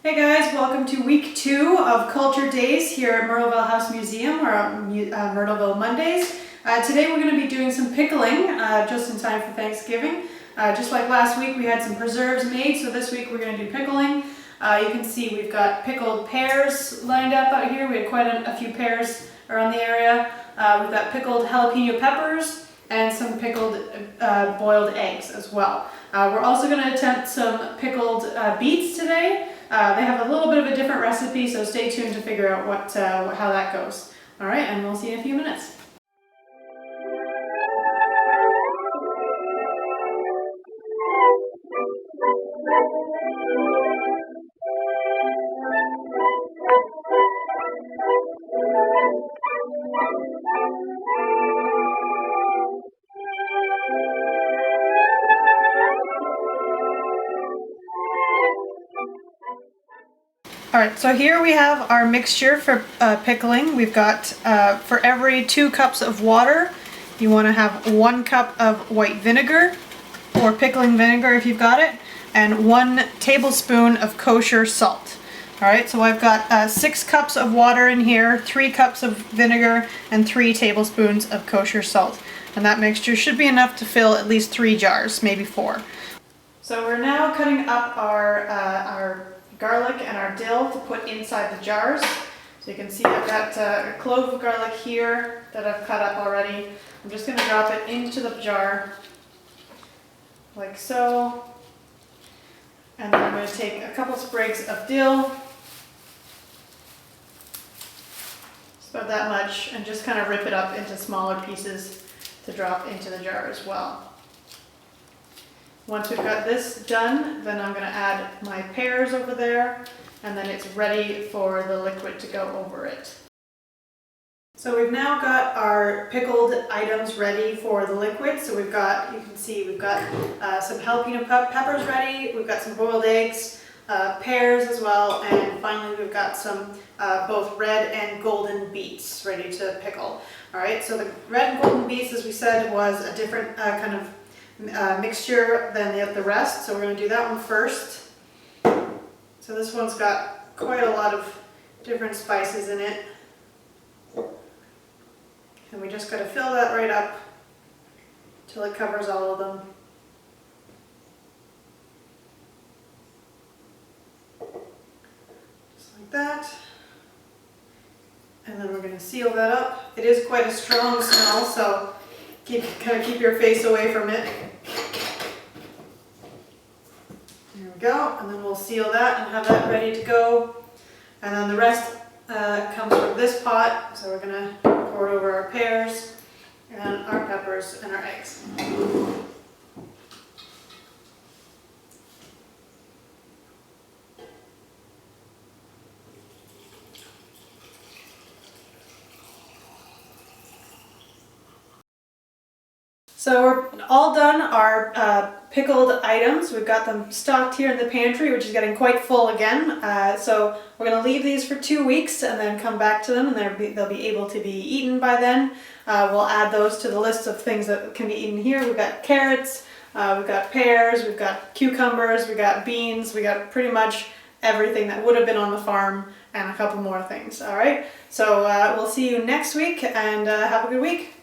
Hey guys, welcome to week 2 of Culture Days here at Myrtleville House Museum, or Myrtleville Mondays. Today we're going to be doing some pickling just in time for Thanksgiving. Just like last week we had some preserves made, so this week we're going to do pickling. You can see we've got pickled pears lined up out here. We had quite a few pears around the area. We've got pickled jalapeno peppers and some pickled boiled eggs as well. We're also going to attempt some pickled beets today. They have a little bit of a different recipe, so stay tuned to figure out how that goes. All right, and we'll see you in a few minutes. Alright, so here we have our mixture for pickling. We've got, for every 2 cups of water, you want to have 1 cup of white vinegar, or pickling vinegar if you've got it, and 1 tablespoon of kosher salt. Alright, so I've got 6 cups of water in here, 3 cups of vinegar, and 3 tablespoons of kosher salt. And that mixture should be enough to fill at least 3 jars, maybe 4. So we're now cutting up our garlic and our dill to put inside the jars. So you can see I've got a clove of garlic here that I've cut up already. I'm just going to drop it into the jar like so. And then I'm going to take a couple sprigs of dill, just about that much, and just kind of rip it up into smaller pieces to drop into the jar as well. Once we've got this done, then I'm going to add my pears over there, and then it's ready for the liquid to go over it. So we've now got our pickled items ready for the liquid. So we've got, you can see we've got some jalapeno peppers ready, we've got some boiled eggs, pears as well, and finally we've got some both red and golden beets ready to pickle. Alright, so the red and golden beets, as we said, was a different kind of mixture than the rest, so we're going to do that one first. So this one's got quite a lot of different spices in it, and we just got to fill that right up till it covers all of them. Just like that. And then we're going to seal that up. It is quite a strong smell, so kind of keep your face away from it. There we go, and then we'll seal that and have that ready to go. And then the rest comes from this pot, so we're going to pour it over our pears and our peppers and our eggs. So we're all done our pickled items. We've got them stocked here in the pantry, which is getting quite full again. So we're going to leave these for 2 weeks and then come back to them, and they'll be able to be eaten by then. We'll add those to the list of things that can be eaten here. We've got carrots, we've got pears, we've got cucumbers, we've got beans, we got pretty much everything that would have been on the farm and a couple more things. Alright, so we'll see you next week, and have a good week.